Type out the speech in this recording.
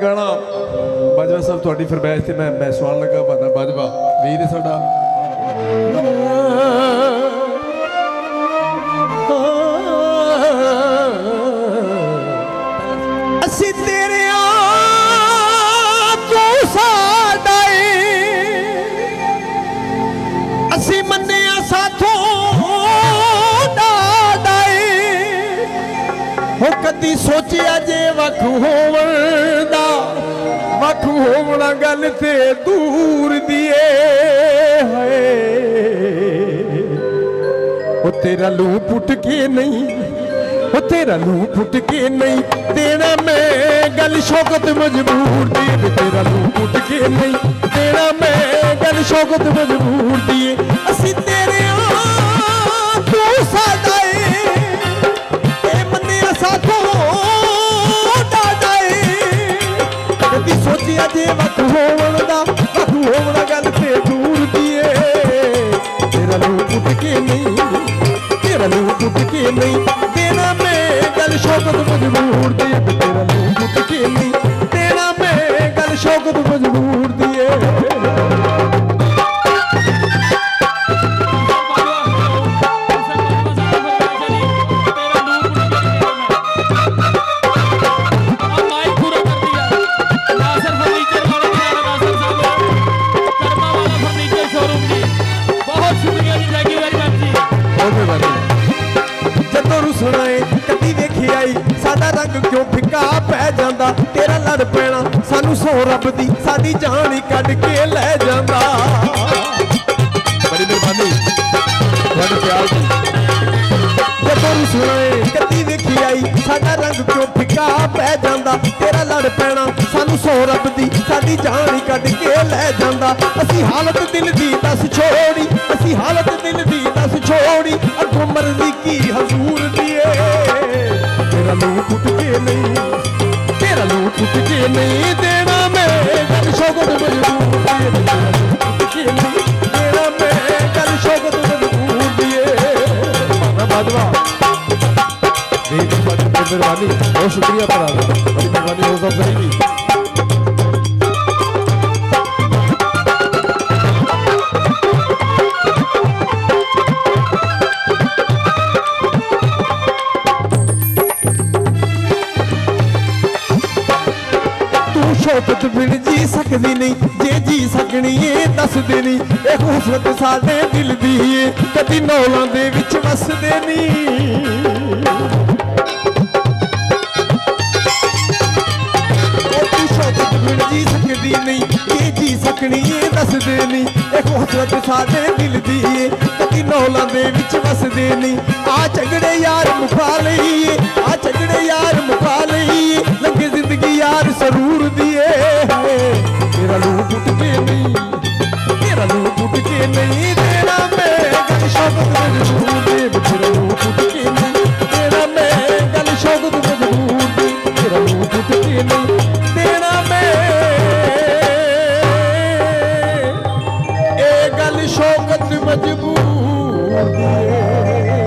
गाना बाजवा साहब थोड़ी फरमाइश थी। मैं सुन लगा भाना बाजवा वीर है साडा। असी तेरे तू साडा असी मन्निया साथों डाडा हो कदी सोचिया जे वख होवण दा वख होवना गल ते दूर दिए है ओ तेरा लू पुट के नहीं ओ तेरा लू पुट के नहीं तेरा मैं गल शौकत मजबूर दिए तेरा लू पुट के नहीं तेरा मैं गल शौकत मजबूर दिए असी तेरे तू साडा साथों डाडा कदी सोचिया जे वख होवण दा वख होवना गल ते दूर दिए तेरा लू पुट के नहीं तेरा लू पुट के नहीं तेरा मैं गल शौकत मजबूर दिए तेरा लू पुट के नहीं तेरा मैं गल शौकत मजबूर दिए क्यों फिका पै जांदा तेरा लड़ पैना सानू सो रब दी साडी जान ही कढ के ले जांदा बड़ी मेहरबानी तुहाडे प्यार दी जदों सुनाए कदी वेखी आई साडा रंग क्यों फिका पै जांदा तेरा लड़ पैना सानू सो रब दी साडी जान ही कढ के ले जांदा असी हालत दिल दी दस छोड़ी असी हालत दिल दी दस छोड़ी अगों मर्जी की हजूर दिए तेरा लू पुट के नहीं तेरा लू पुट के नहीं देना मैं गल शौकत मजबूर दिए पुट के नहीं देना मैं गल शौकत मजबूर दिए बाजवा मेहरबानी बहुत शुक्रिया भरा बड़ी मेहरबानी हो सब करेगी। शौकत बिन जी सकदी नहीं जे जी सकनी है दस देनी एक हुसरत साडे दिल दी है कदी नौलां दे विच वसदे नहीं शौकत बिन जी सकदी नहीं जे जी सकनी है दस देनी एक हुसरत साडे दिल दी है कदी नौलां दे विच वसदे नहीं आ झगड़े यार मुका लईए आ झगड़े यार मुका लईए लंघे जिंदगी यार सरूर दिए तेरा लू पुट के नहीं तेरा लू पुट के नहीं तेरा मैं गल शौकत मजबूर दे तेरा लू पुट के नहीं तेरा मैं गल शौकत मजबूर दे तेरा लू पुट के नहीं तेरा मैं ए गल शौकत मजबूर दे।